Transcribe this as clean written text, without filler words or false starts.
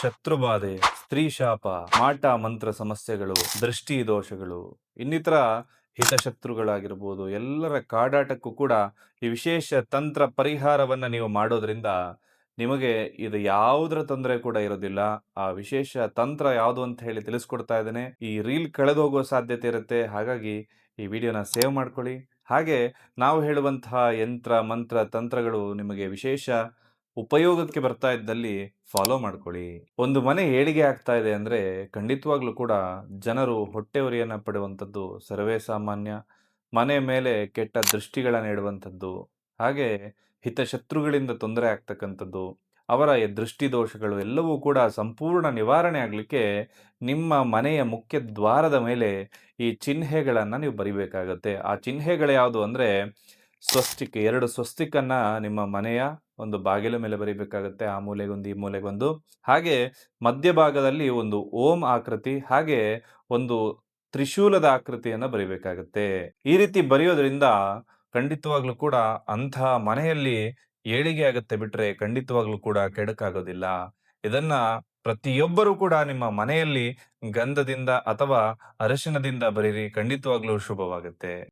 ಶತ್ರುಬಾಧೆ, ಸ್ತ್ರೀ ಶಾಪ, ಮಾಟ ಮಂತ್ರ ಸಮಸ್ಯೆಗಳು, ದೃಷ್ಟಿ ದೋಷಗಳು, ಇನ್ನಿತರ ಹಿತಶತ್ರುಗಳಾಗಿರ್ಬೋದು, ಎಲ್ಲರ ಕಾಡಾಟಕ್ಕೂ ಕೂಡ ಈ ವಿಶೇಷ ತಂತ್ರ ಪರಿಹಾರವನ್ನ ನೀವು ಮಾಡೋದ್ರಿಂದ ನಿಮಗೆ ಇದು ಯಾವುದರ ತೊಂದರೆ ಕೂಡ ಇರೋದಿಲ್ಲ. ಆ ವಿಶೇಷ ತಂತ್ರ ಯಾವುದು ಅಂತ ಹೇಳಿ ತಿಳಿಸ್ಕೊಡ್ತಾ ಇದ್ದೇನೆ. ಈ ರೀಲ್ ಕಳೆದೋಗುವ ಸಾಧ್ಯತೆ ಇರುತ್ತೆ. ಹಾಗಾಗಿ ಈ ವಿಡಿಯೋನ ಸೇವ್ ಮಾಡ್ಕೊಳ್ಳಿ. ಹಾಗೆ ನಾವು ಹೇಳುವಂತಹ ಯಂತ್ರ, ಮಂತ್ರ, ತಂತ್ರಗಳು ನಿಮಗೆ ವಿಶೇಷ ಉಪಯೋಗಕ್ಕೆ ಬರ್ತಾ ಇದ್ದಲ್ಲಿ ಫಾಲೋ ಮಾಡ್ಕೊಳ್ಳಿ. ಒಂದು ಮನೆ ಏಳಿಗೆ ಆಗ್ತಾ ಇದೆ ಅಂದ್ರೆ ಖಂಡಿತವಾಗ್ಲೂ ಕೂಡ ಜನರು ಹೊಟ್ಟೆಯುರಿಯನ್ನ ಪಡುವಂಥದ್ದು ಸರ್ವೇ ಸಾಮಾನ್ಯ. ಮನೆ ಮೇಲೆ ಕೆಟ್ಟ ದೃಷ್ಟಿಗಳನ್ನ ಇಡುವಂಥದ್ದು, ಹಾಗೆ ಹಿತಶತ್ರುಗಳಿಂದ ತೊಂದರೆ ಆಗ್ತಕ್ಕಂಥದ್ದು, ಅವರ ದೃಷ್ಟಿ ದೋಷಗಳು ಎಲ್ಲವೂ ಕೂಡ ಸಂಪೂರ್ಣ ನಿವಾರಣೆ ಆಗ್ಲಿಕ್ಕೆ ನಿಮ್ಮ ಮನೆಯ ಮುಖ್ಯ ದ್ವಾರದ ಮೇಲೆ ಈ ಚಿಹ್ನೆಗಳನ್ನ ನೀವು ಬರಿಬೇಕಾಗತ್ತೆ. ಆ ಚಿಹ್ನೆಗಳು ಯಾವುದು ಅಂದ್ರೆ ಸ್ವಸ್ತಿಕ್ 2 ಸ್ವಸ್ತಿಕನ್ನ ನಿಮ್ಮ ಮನೆಯ ಒಂದು ಬಾಗಿಲ ಮೇಲೆ ಬರಿಬೇಕಾಗತ್ತೆ. ಆ ಮೂಲೆಗೊಂದು, ಈ ಮೂಲೆಗೊಂದು. ಹಾಗೆ ಮಧ್ಯಭಾಗದಲ್ಲಿ ಒಂದು ಓಂ ಆಕೃತಿ, ಹಾಗೆ ಒಂದು ತ್ರಿಶೂಲದ ಆಕೃತಿಯನ್ನ ಬರಿಬೇಕಾಗತ್ತೆ. ಈ ರೀತಿ ಬರೆಯೋದ್ರಿಂದ ಖಂಡಿತವಾಗ್ಲೂ ಕೂಡ ಅಂಥ ಮನೆಯಲ್ಲಿ ಏಳಿಗೆ ಆಗತ್ತೆ ಬಿಟ್ರೆ ಖಂಡಿತವಾಗ್ಲೂ ಕೂಡ ಕೆಡುಕಾಗೋದಿಲ್ಲ. ಇದನ್ನ ಪ್ರತಿಯೊಬ್ಬರೂ ಕೂಡ ನಿಮ್ಮ ಮನೆಯಲ್ಲಿ ಗಂಧದಿಂದ ಅಥವಾ ಅರಿಶಿಣದಿಂದ ಬರೀರಿ. ಖಂಡಿತವಾಗ್ಲೂ ಶುಭವಾಗುತ್ತೆ.